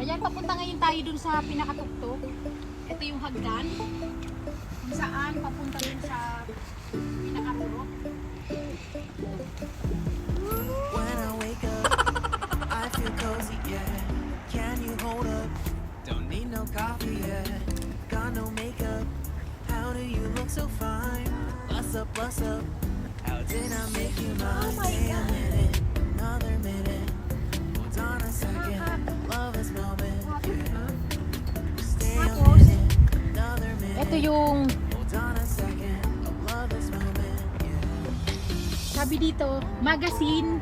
Ayan, papunta ngayon tayo dun sa pinakatuktok. Ito yung hagdan. Kung saan papunta dun sa pinakaturok. When I wake up, I feel cozy, yeah. Can you hold up? Don't need no coffee, yeah. Got no makeup. How do you look so fine? Bust up, bust up. How did I make you mine? Stay a minute, another minute. Hold on a second. Love is moment, yeah. Stay a minute, another minute. Ito yung Hold on a second. Love is moment, yeah. sabi dito, magazine,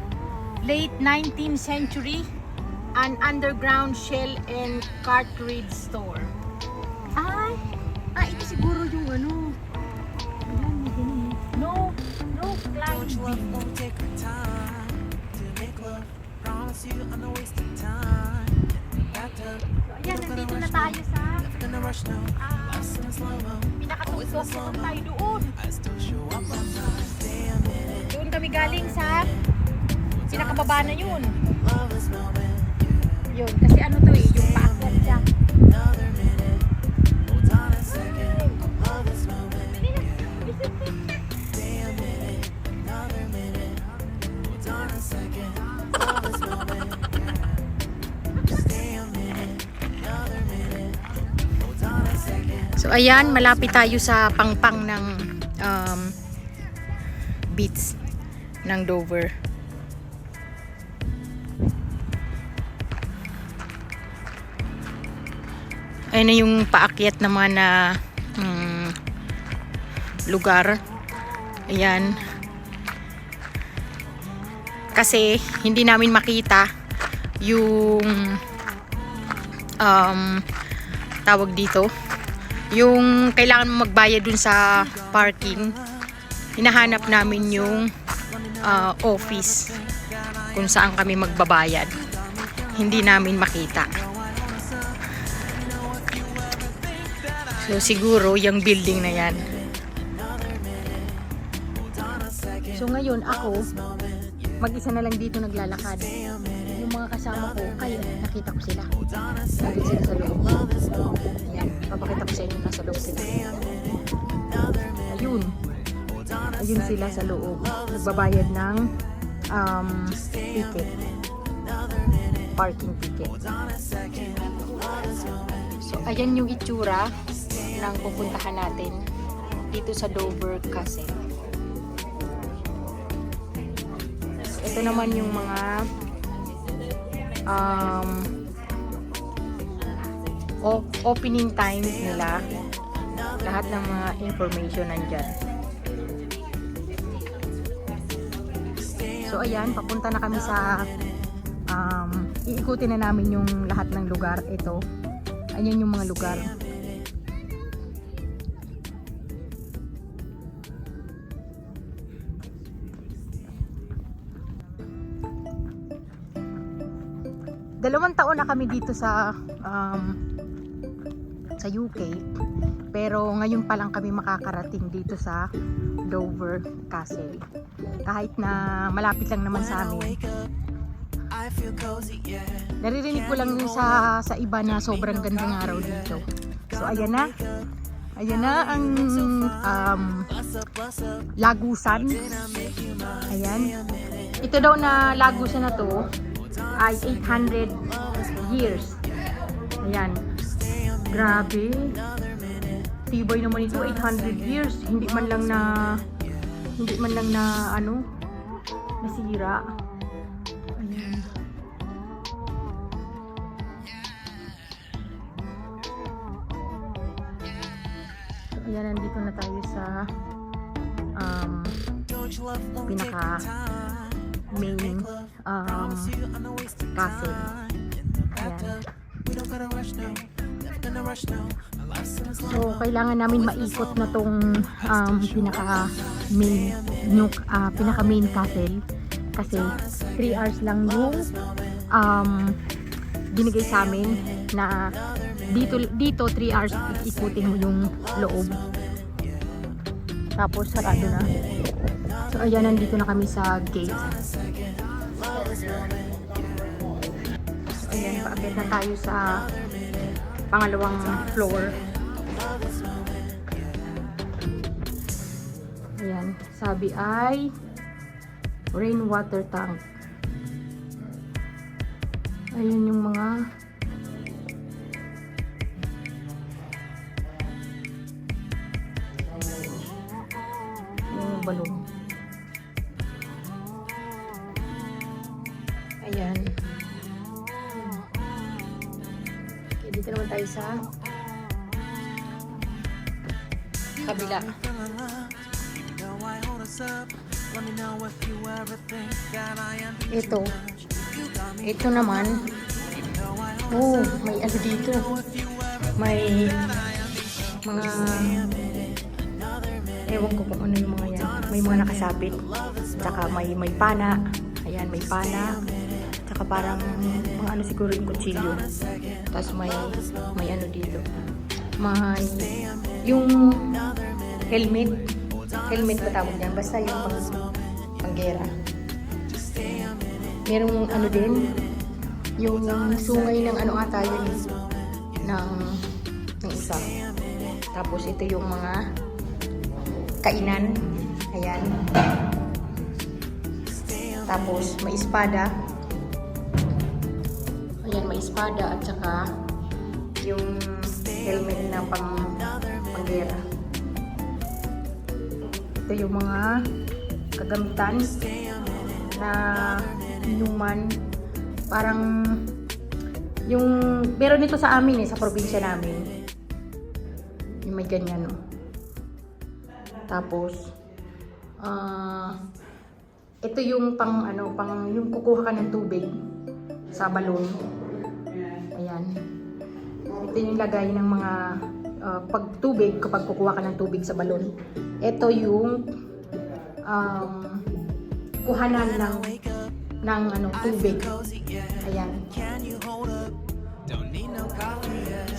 late 19th century, an underground shell and cartridge store. Ito siguro yung ano. Ayan, may ganun. No Don't climbing. you love won't take her time to make love? Promise you I'm not wasting time. Bathtub, Ayan, nandito na tayo sa gonna rush now. Life's in slow-mo. pinakatuktok. Saan tayo doon? I still show up on time. Stay a minute. Doon kami galing sa pinakababa na yun. Love is moment. Yun, kasi ano to eh, yung paakyat siya. Another minute. Hold on a second. Love is moment. Stay a minute. Another minute. Hold on a second. Love is moment. Stay a minute. Another minute. Hold on a second. So ayan, malapit tayo sa pangpang ng beach ng Dover. Ayan na yung paakyat naman na lugar. Ayan. Kasi hindi namin makita yung tawag dito. Yung kailangan mo magbayad dun sa parking. Hinahanap namin yung office kung saan kami magbabayad. Hindi namin makita. So siguro yung building na yan. So ngayon ako mag-isa na lang dito naglalakad. Yung mga kasama ko, ay nakita ko sila. Nandun sila sa loob. Ayan, papakita ko sa inyo nasa loob sila. Ayun. Ayun sila sa loob. Nagbabayad ng ticket. Parking ticket. So ayan yung itsura ng pupuntahan natin dito sa Dover Castle. Ito naman yung mga opening times nila. Lahat ng mga information nandyan. So ayan, papunta na kami sa iikutin na namin yung lahat ng lugar. Ito, ayan yung mga lugar. Dalawang taon na kami dito sa UK, pero ngayon pa lang kami makakarating dito sa Dover Castle. Kahit na malapit lang naman sa amin. Naririnig ko lang yung sa iba na sobrang gandang araw dito. So ayan na. Ayan na ang lagusan. Ayan. Ito daw na lagusan na to ay 800 years. Ayan. Grabe. Tibay naman ito, 800 years. Hindi man lang na ano, nasira. Ayan. So, ayan, nandito na tayo sa pinaka main castle. Ayan. So kailangan namin maikot na tong pinaka main castle kasi 3 hours lang yung binigay sa amin na dito 3 hours ikutin mo yung loob. Tapos sarado na. So ayan, nandito na kami sa gate. So, ayan. paakyat na tayo sa pangalawang floor. Ayan, sabi ay rainwater tank. Ayun yung mga balon. Ayan. Okay, dito naman tayo sa kabila. Ito naman. Oh, may ano dito. May mga ewan ko kung ano yung mga yan. May mga nakasabit. Tsaka may pana. Ayan, may pana. Tsaka parang mga ano siguro yung kutsilyo. Tapos may ano dito. May yung helmet. Helmet ba tawag yan? Basta yung panggera. Merong ano din. Yung sungay ng ano ata yun. Ng isa. Tapos ito yung mga kainan. Ayan. Tapos may espada. Ayan, may espada at saka yung helmet na panggera. Ito yung mga kagamitan na inuman. Parang yung meron nito sa amin sa probinsya namin. Yung may ganyan, no. Tapos ito yung pang yung kukuha ka ng tubig sa balon. Ayan. Ito yung lagay ng mga pagtubig kapag kukuha ka ng tubig sa balon. Ito yung kuhanan ng tubig. Ayan.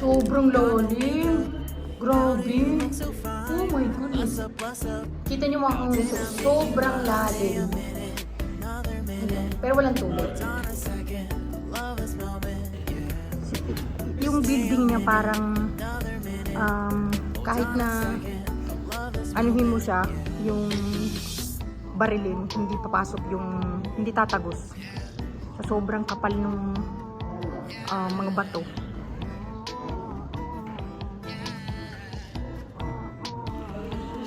Sobrang lalim. Grabe. Oh my goodness. Kita nyo mga kanguso, sobrang lalim. Pero walang tubig. Yung building niya parang kahit na anuhin mo siya, yung barilin, hindi papasok yung, hindi tatagos. So, sobrang kapal ng mga bato.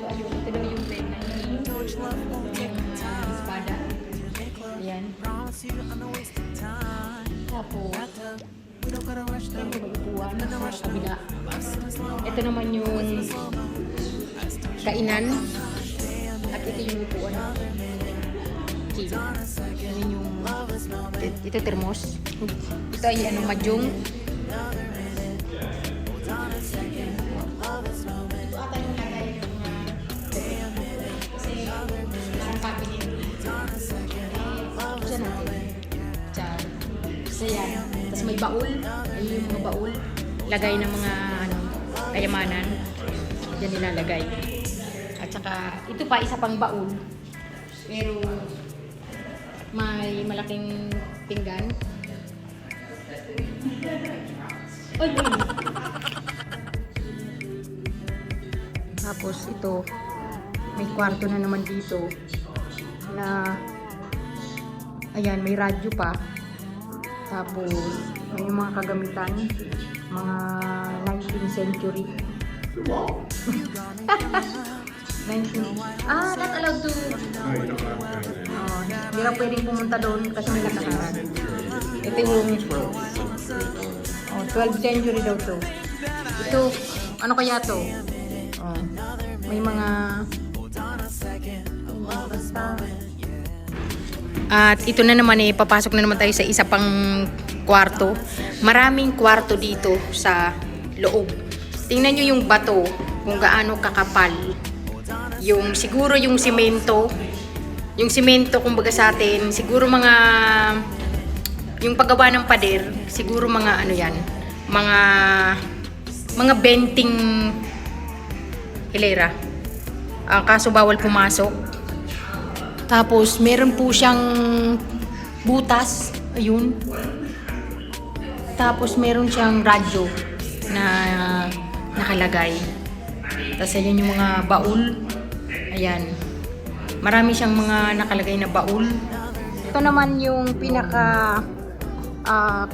Ito daw yung bed na espada. Ayan. Tapos, sa kabila. Ito naman yung kainan. At ito yung upuan. Yan yung ito termos. Ito ay mahjong. Ayan. Tapos may baul. Ayun yung mga baul. Lagay ng mga kayamanan. Diyan nilalagay. At saka, ito pa, isa pang baul. Pero, may malaking pinggan. Ay! Tapos, ito, may kwarto na naman dito. Na, ayan, may radyo pa. Tapos, may mga kagamitan, mga 19th century. 19. Not allowed to. Hindi lang pwedeng pumunta doon kasi may nakakaran. Ito yung 12th century daw to. Ito, ano kaya to? May mga at ito na naman papasok na naman tayo sa isa pang kwarto. Maraming kwarto dito sa loob. Tingnan nyo yung bato, kung gaano kakapal. Yung siguro yung simento. Yung simento kumbaga sa atin, siguro mga yung paggawa ng pader, siguro mga ano yan, mga benting hilera. Kaso bawal pumasok. Tapos, meron po siyang butas. Ayun. Tapos meron siyang radyo na nakalagay. Tapos ayan yung mga baul. Ayan. Marami siyang mga nakalagay na baul. Ito naman yung pinaka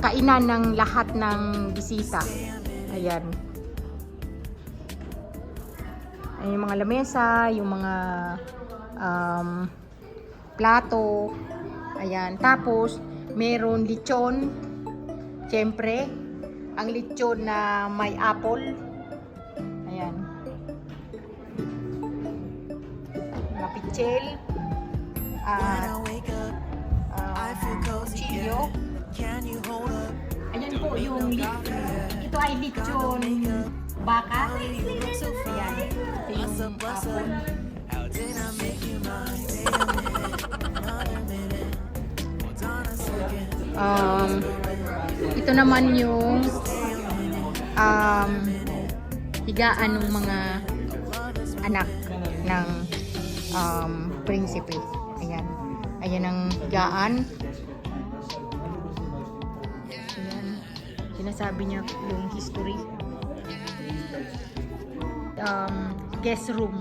kainan ng lahat ng bisita. Ayan. Ayan yung mga lamesa, yung mga plato. Ayan. Tapos, meron lechon. Siyempre, ang lechon na may apple. Ayan. Mga pichel. At chilyo. Ayan po yung ito ay lechon baka. Ayan. Ito yung apple. Ito naman yung higaan ng mga anak ng prinsipe. Ayan. Ayan ang higaan. Ayan. Sinasabi niya yung history. Guest room.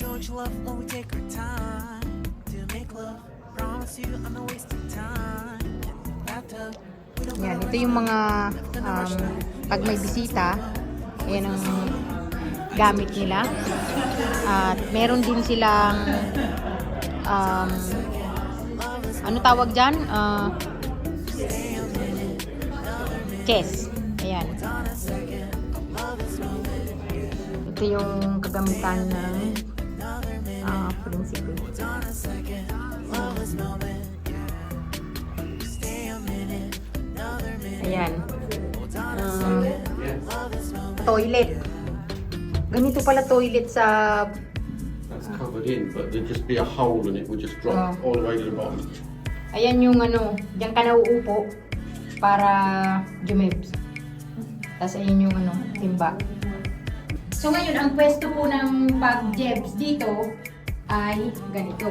Don't you love when we take our time to make love? Promise you I'm not wasting time. Bathtub. Yan, ito yung mga pag may bisita, ayan ang gamit nila. At meron din silang ano tawag dyan? Chess. Ayan. Ito yung kagamitan ng prinsipe. Ayan. Toilet. Ganito pala toilet sa... That's covered in, but there'd just be a hole and it would just drop all the way to the bottom. Ayan yung ano, diyan ka nauupo para jumibs. Tapos ayan yung ano, timba. So ngayon, ang pwesto po ng pag-jebs dito ay ganito.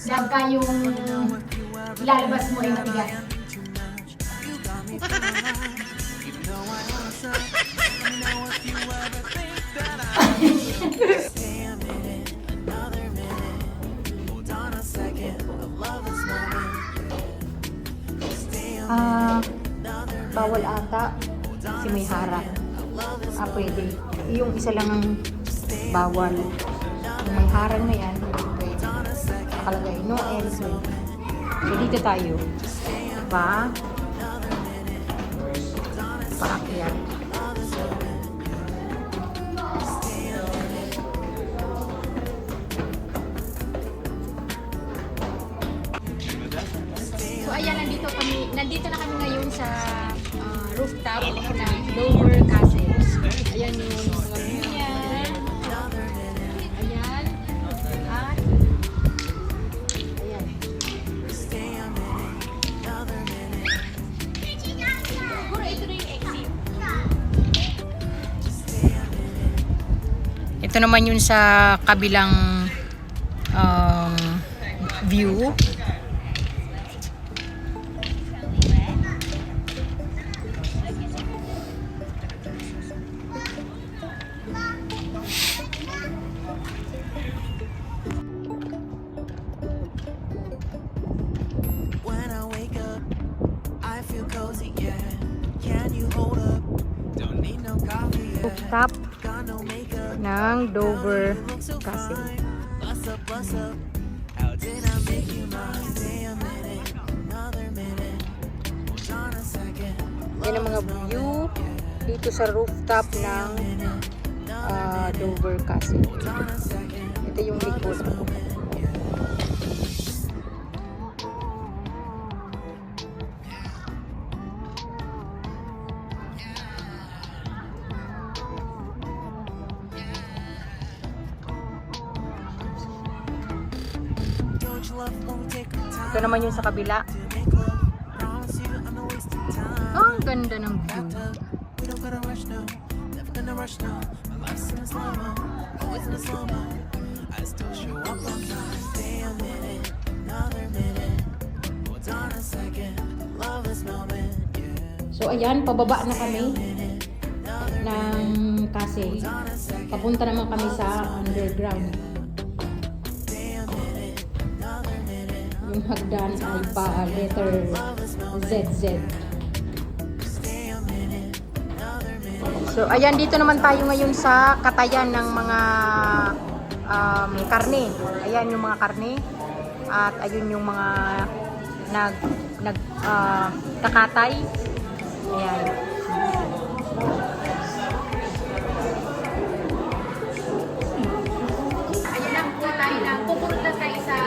Daga yung ilalabas mo ay matigas. Bawal ata si may harap. Pwede. Yung isa lang ang bawal. Yung may harang na yan, pwede. Nakalagay, no entry. So, dito tayo. Paakyat. So, ayan, nandito na kami ngayon sa rooftop ng Dover Castle. Ayan yung mga view niya. Ayan. At ayan. Siguro ito na yung exit. Ito naman yun sa kabilang view. When I wake up, I feel cozy, yeah. Can you hold up? Don't need no coffee, yeah. Rooftop Got no makeup. ng Dover Look so Castle. fine. Bust up. How did I make you mine? Stay a minute, another minute. Hold on a second. Yan ang mga view dito sa rooftop ng Dover Castle. Ito yung likod. Don't you love when we take our time Ito naman yung sa kabila. to make love? Promise you I'm not wasting time. Ang ganda ng view. We don't gotta rush, no. in a rush now. My life's in a slow-mo, always in a slow-mo. I still show up on time. Stay a minute, another minute. Hold on a second, love this moment, yeah. So ayan, pababa na kami ng castle. Papunta naman kami sa underground. Yung hagdan ay pa letter ZZ. So ayan, dito naman tayo ngayon sa katayan ng mga karne. Ayan yung mga karne. At ayun yung mga kakatay. Ayan. Ayan lang po tayo na. Pupunod lang tayo sa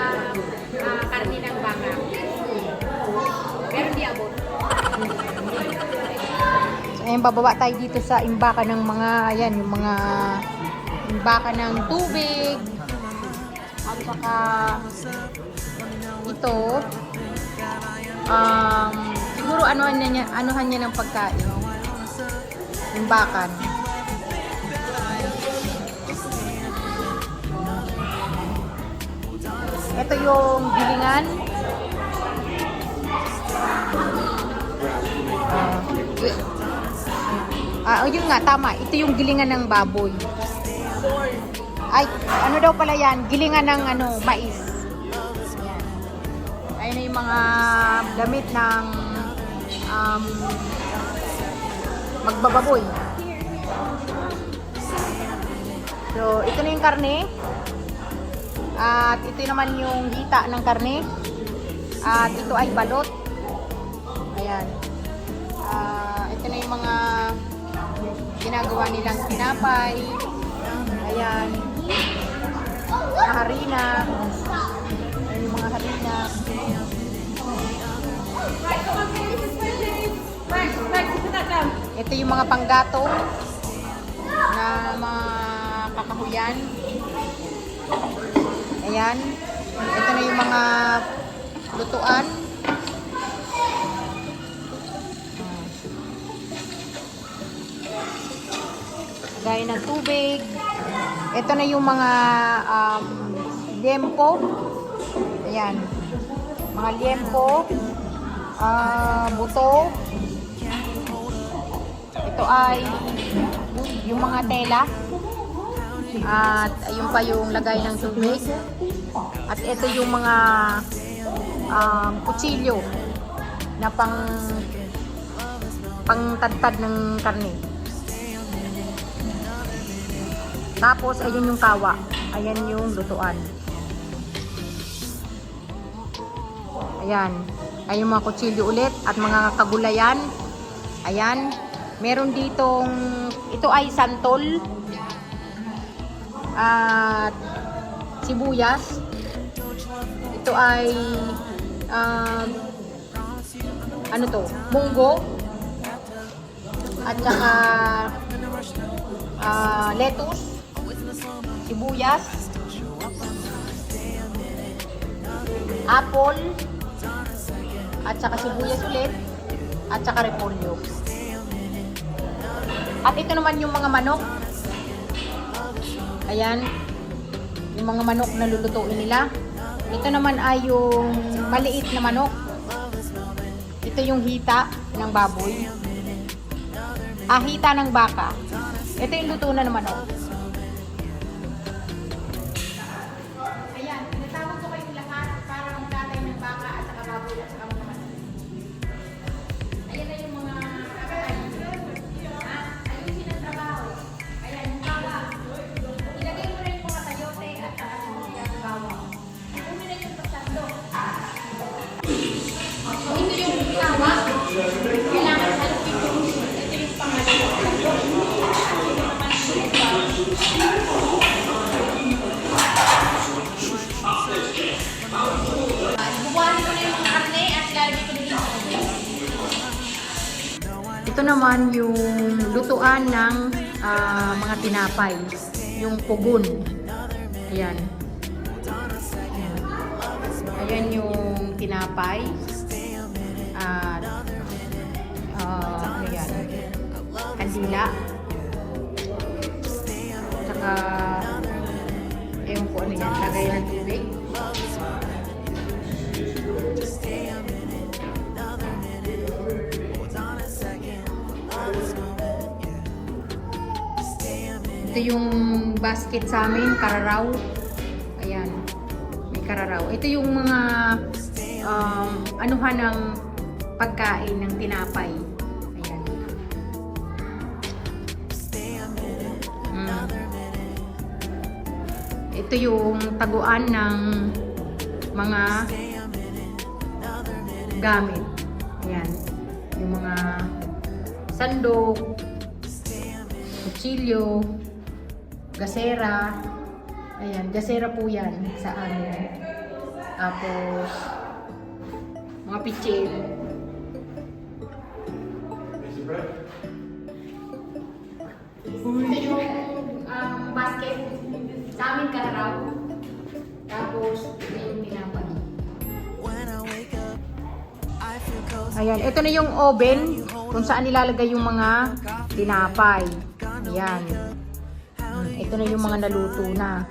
karne ng baka. Pero di abot. So, ayan, bababa tayo dito sa imbaka ng mga, ayan, yung mga imbaka ng tubig. At saka ito, siguro anuhan niya ng pagkain. Imbakan. Ito yung gilingan. Yun nga, tama. Ito yung gilingan ng baboy. Ay, ano daw pala yan? Gilingan ng mais. Ayun na yung mga damit ng magbababoy. So, ito na yung karne. At ito naman yung hita ng karne. At ito ay balot. Ayan. Ito na yung mga ginagawa nilang tinapay. Ayan. Mga harina. Ayan yung mga harina. Ito yung mga panggatong na mga kakahuyan. Ayan. Ito na yung mga lutuan. Gaya ng tubig. Ito na yung mga liempo. Ayan. Mga liempo. Buto. Ito ay yung mga tela. At ayun pa yung lagay ng tubig. At ito yung mga kutsilyo na pangtadtad ng karne. Tapos ayun yung kawa. Ayan yung lutuan. Ayan. Ayun yung mga kutsilyo ulit at mga kagulayan. Ayan. Meron ditong, ito ay santol at sibuyas. Ito ay ano to? Munggo at saka lettuce, sibuyas, apple at saka sibuyas ulit at saka repolyo. At ito naman yung mga manok. Ayan. Yung mga manok na lulutuin nila. Ito naman ay yung maliit na manok. Ito yung hita ng baboy. Hita ng baka. Ito yung luto na ng manok. Ayan. Tinatawag ko kayong lahat para magkatay ng baka at saka baboy at saka mga manok. Ayan na yung mga ito naman yung lutuan ng mga tinapay, yung pugon. Ayan. Ayan yung tinapay. At ano yan? Kandila. ewan ko ano yan, lagay ng tubig. Ito yung basket sa amin, kararaw. Ayan, may kararaw. Ito yung mga anuhan ng pagkain ng tinapay. Ayan. Ito yung taguan ng mga gamit. Ayan. Yung mga sandok, kutsilyo, gasera. Ayan, gasera po yan sa amin. Tapos, mga pitsil. Ito yung basket. Sa amin kararaw. Tapos, ito yung tinapay. When I wake up, I feel cozy. Ayan, ito na yung oven kung saan nilalagay yung mga tinapay. Ayan. Ito na yung mga naluto na.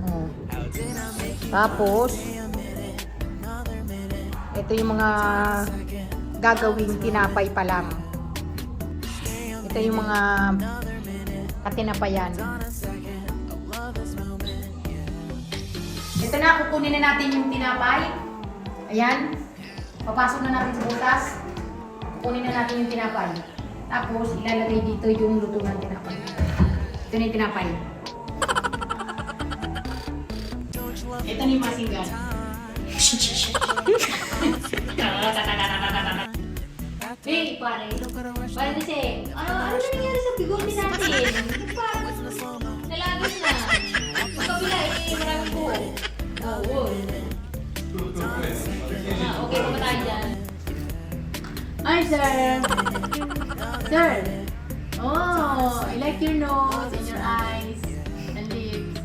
Oh. Tapos, ito yung mga gagawing tinapay pa lang. Ito yung mga katinapayan. Ito na, kukunin na natin yung tinapay. Ayan. Papasok na natin sa butas. Kukunin na natin yung tinapay. Tapos, ilalagay dito yung luto ng tinapay. Ito na yung tinapay. Ito na yung masinggan. Hey, pare. Pare kasi, ano nangyari sa bigote natin? Parang nalagas na. Ang kabila, maraming buo. Oo. Okay, pa tayo dyan. Hi, sir. Sir. Oh, I like your nose and your eyes and lips.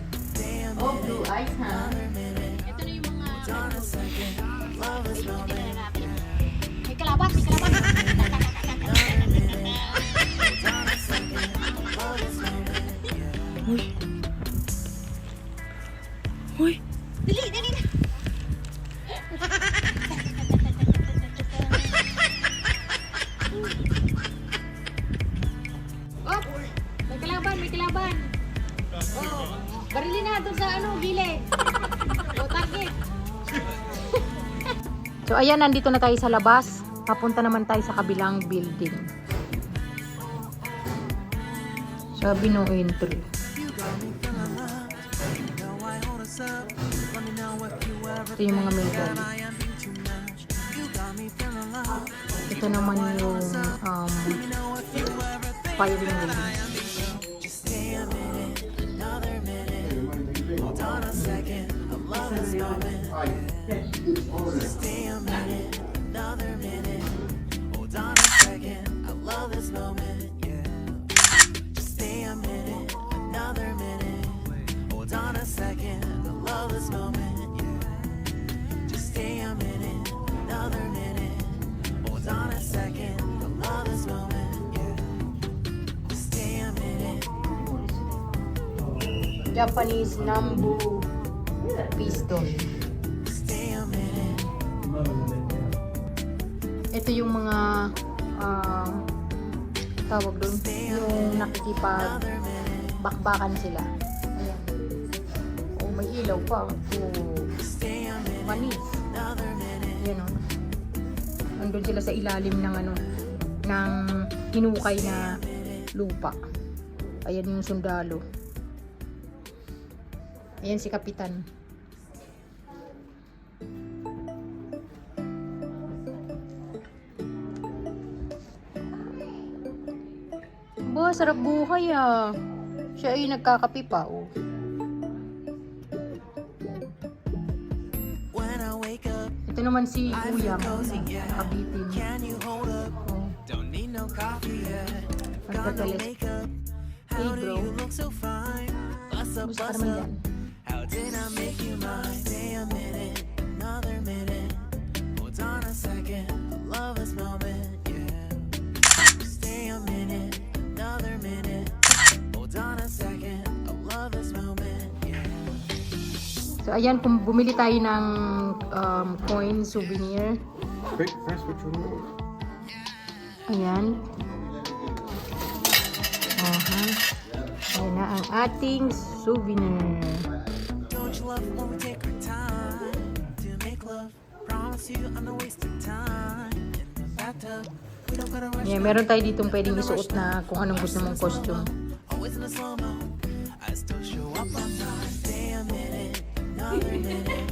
Oh, blue eyes, ha? Ito na yung mga... May kalabat, may kalabat. Uy. Uy. Dali, dali na. Oh, may kalaban, may kalaban. Oh, barilin na doon sa gilid. Oh, target. So ayan, nandito na tayo sa labas. Papunta naman tayo sa kabilang building. Sabi no entry. Ito yung mga medal. Ito naman yung firing ring. Japanese Nambu piston. Ito yung mga tawag doon, yung nakikipag bakbakan sila. Ayan. Oh, may ilaw pa. Oh, manis. Yan o. Nandun sila sa ilalim ng ng hinukay na lupa. Ayan yung sundalo. Ayan si Kapitan. Ba, sarap buhay ah. Siya ay nagkakape pa oh. When I wake up, Ito naman si I feel Kuyang. cozy, yeah. Nakabitin. Can you hold up? Oh. Don't need no coffee, yeah. Got no Pagkatalis. makeup. Hey How do bro. you look so fine? Bust up, Gusto ka bust naman up. dyan. How did I make you mine? Stay a minute, another minute. Hold on a second, love this moment, yeah. Stay a minute, another minute. Hold on a second. So, ayan, kung bumili tayo ng coin souvenir. Quick, press which one it was. Ayan. Aha. Ayan na ang ating souvenir. Don't you love when we take our time to make love? Promise you I'm not wasting time in the bathtub. We don't gotta rush. Ayan, meron tayo ditong pwedeng isuot na kung anong gusto mong costume. Always in the slow mo. I still show up on time. Stay a minute, another minute.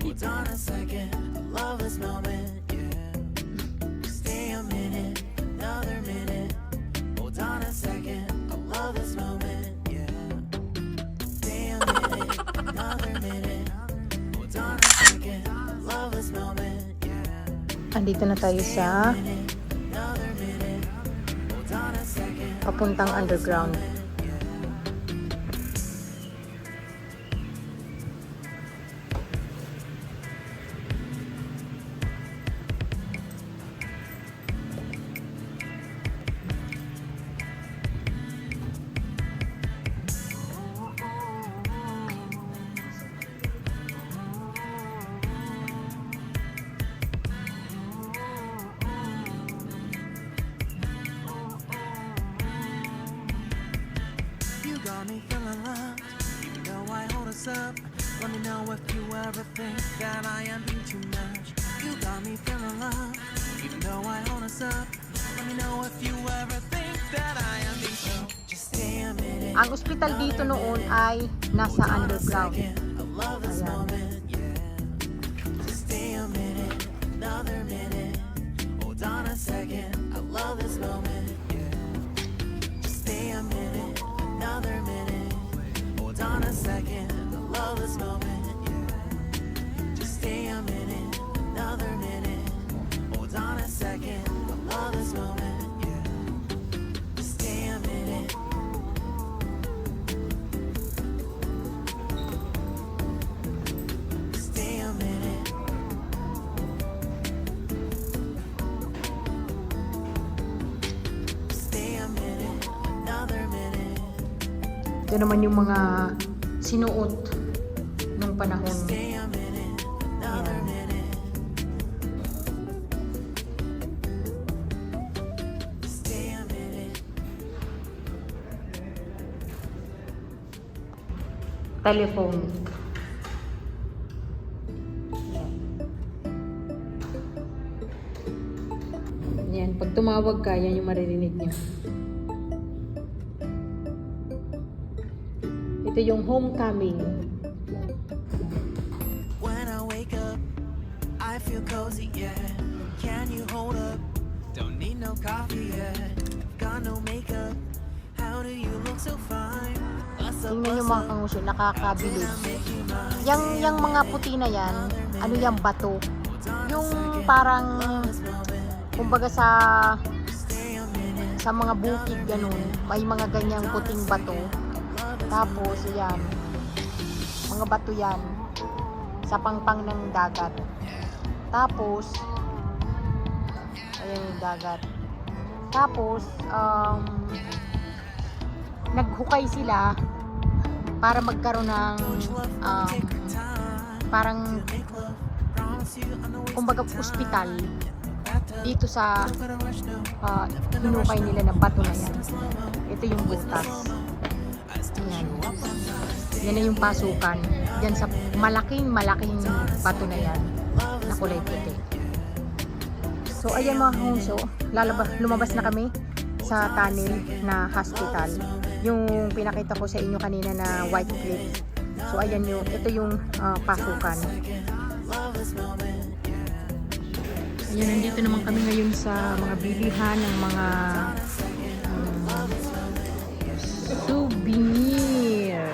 Hold on a second. I love this moment. Yeah. Stay a minute, another minute. Hold on a second. I love this moment. Yeah. Stay a minute, another minute. Hold on a second. I love this moment. Yeah. Andito na tayo sa Another minute. Hold on a second. papuntang underground. You got me feeling loved, even though I hold us up. Let me know if you ever think that I am being too much. You got me feeling loved, even though I hold us up. Let me know if you ever think that I am being so. Just stay a minute. Ang ospital dito noon ay nasa underground. I love this Ayan. moment, yeah. Just stay a minute, another minute. Hold on a second, I love this moment, yeah. Just stay a minute, another minute. Hold on a second, I love this moment, yeah. Just stay a minute, another minute. Hold on a second, I love this moment, yeah. Just stay a minute. Stay a minute. Stay a minute, another minute. Ito naman yung mga sinuot nung panahon. Stay a minute, another minute. Stay a minute. Telephone. Yan, pag tumawag ka, yan yung maririnig niyo. Ito yung homecoming. When I wake up, I feel cozy, yeah. Can you hold up? Don't need no coffee yet. Got no makeup. How do you look so fine? Bust up, Tingnan yung bust mga up. kangusyo, nakakabilib. Make you mine. Yung mga puti na yan, ano yung bato? Yung parang, kumbaga sa mga bukid ganun, may mga ganyang puting bato. Tapos, yan, mga bato yan, sa pangpang ng dagat. Tapos, ayan yung dagat. Tapos, naghukay sila para magkaroon ng parang kumbaga ospital dito sa hinukay nila ng bato na yan. Ito yung butas. Yan. Yan na yung pasukan. Yan sa malaking bato na yan na kulay puti. So ayan mga kungso, lumabas na kami sa tunnel na hospital. Yung pinakita ko sa inyo kanina na White Cliff. So ayan yung, ito yung pasukan. Ayan, nandito naman kami ngayon sa mga bilihan ng mga souvenir.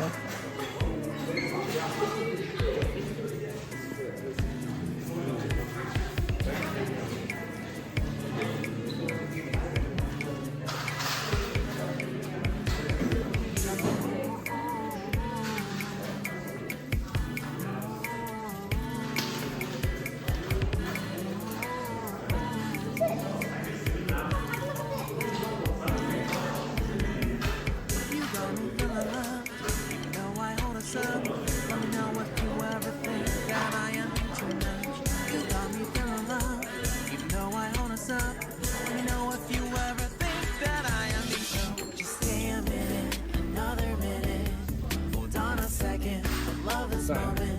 back.